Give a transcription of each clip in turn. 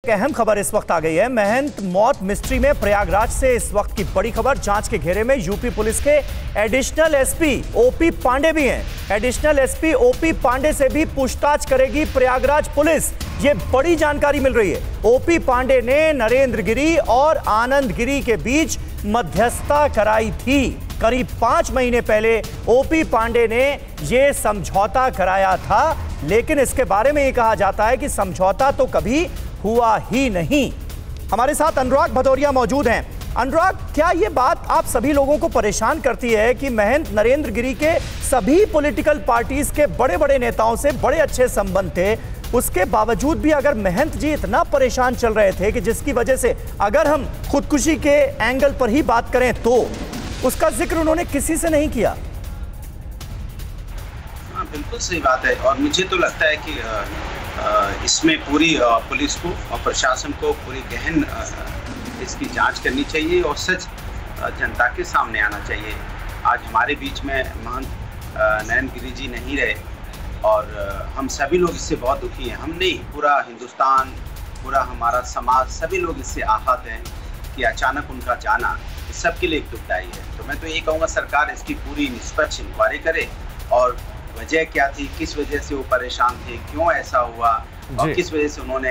एक अहम खबर इस वक्त आ गई है। महंत मौत मिस्ट्री में प्रयागराज से इस वक्त की बड़ी खबर। जांच के घेरे में यूपी पुलिस के एडिशनल एसपी ओपी पांडे भी हैं। एडिशनल एसपी ओपी पांडे से भी पूछताछ करेगी प्रयागराज पुलिस, ये बड़ी जानकारी मिल रही है। ओपी पांडे ने नरेंद्र गिरी और आनंद गिरी के बीच मध्यस्थता कराई थी। करीब 5 महीने पहले ओपी पांडे ने यह समझौता कराया था, लेकिन इसके बारे में यह कहा जाता है कि समझौता तो कभी हुआ ही नहीं। हमारे साथ अनुराग भदौरिया मौजूद हैं। अनुराग, क्या यह बात आप सभी लोगों को परेशान करती है कि महंत नरेंद्र गिरी के सभी पॉलिटिकल पार्टीज के बड़े बड़े नेताओं से बड़े अच्छे संबंध थे, उसके बावजूद भी अगर महंत जी इतना परेशान चल रहे थे कि जिसकी वजह से अगर हम खुदकुशी के एंगल पर ही बात करें तो उसका जिक्र उन्होंने किसी से नहीं किया? हाँ, बिल्कुल सही बात है। और मुझे तो लगता है कि इसमें पूरी पुलिस को और प्रशासन को पूरी गहन इसकी जांच करनी चाहिए और सच जनता के सामने आना चाहिए। आज हमारे बीच में महंत नरेंद्र गिरी जी नहीं रहे और हम सभी लोग इससे बहुत दुखी हैं। हम नहीं, पूरा हिंदुस्तान, पूरा हमारा समाज, सभी लोग इससे आहत हैं कि अचानक उनका जाना इस सबके लिए एक दुखदायी है। तो मैं तो ये कहूँगा सरकार इसकी पूरी निष्पक्ष इंक्वायरी करे और वजह क्या थी, किस वजह से वो परेशान थे, क्यों ऐसा हुआ और किस वजह से उन्होंने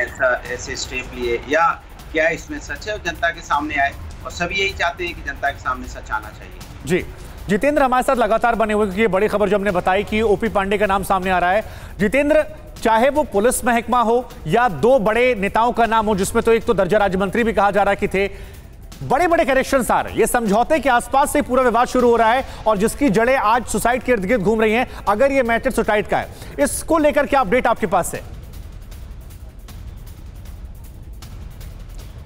ऐसे स्टेप लिए, या क्या इसमें सच है और जनता के सामने आए। और सभी यही चाहते हैं कि जनता के सामने सच आना चाहिए। जी, जितेंद्र हमारे साथ लगातार बने हुए, क्योंकि ये बड़ी खबर जो हमने बताई कि ओपी पांडे का नाम सामने आ रहा है। जितेंद्र, चाहे वो पुलिस महकमा हो या 2 बड़े नेताओं का नाम हो, जिसमें तो एक तो दर्जा राज्य मंत्री भी कहा जा रहा है कि थे, बड़े बड़े कनेक्शंस आ रहे हैं। ये समझौते के आसपास से पूरा विवाद शुरू हो रहा है और जिसकी जड़ें आज सुसाइड के इर्द गिर्द घूम रही हैं। अगर ये मैटर सुसाइड का है, इसको लेकर क्या अपडेट आपके पास है?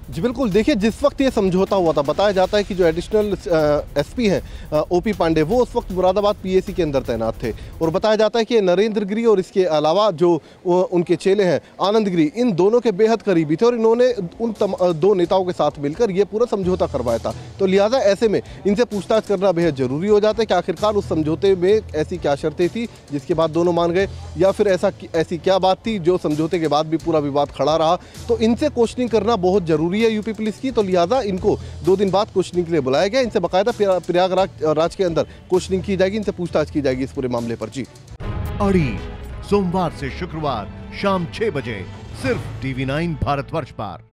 जी बिल्कुल, देखिए जिस वक्त ये समझौता हुआ था, बताया जाता है कि जो एडिशनल एसपी हैं ओपी पांडे, वो उस वक्त मुरादाबाद पीएसी के अंदर तैनात थे और बताया जाता है कि नरेंद्र गिरी और इसके अलावा जो उनके चेले हैं आनंद गिरी, इन दोनों के बेहद करीबी थे और इन्होंने उन 2 नेताओं के साथ मिलकर ये पूरा समझौता करवाया था। तो लिहाजा ऐसे में इनसे पूछताछ करना बेहद जरूरी हो जाता है कि आखिरकार उस समझौते में ऐसी क्या शर्तें थी जिसके बाद दोनों मान गए, या फिर ऐसी क्या बात थी जो समझौते के बाद भी पूरा विवाद खड़ा रहा। तो इनसे क्वेश्चनिंग करना बहुत जरूरी है यूपी पुलिस की। तो लिहाजा इनको 2 दिन बाद क्वेश्चनिंग के लिए बुलाया गया। इनसे बाकायदा प्रयागराज के अंदर क्वेश्चनिंग की जाएगी, इनसे पूछताछ की जाएगी इस पूरे मामले पर। जी, अड़ी सोमवार से शुक्रवार शाम 6 बजे सिर्फ TV9 भारतवर्ष पर।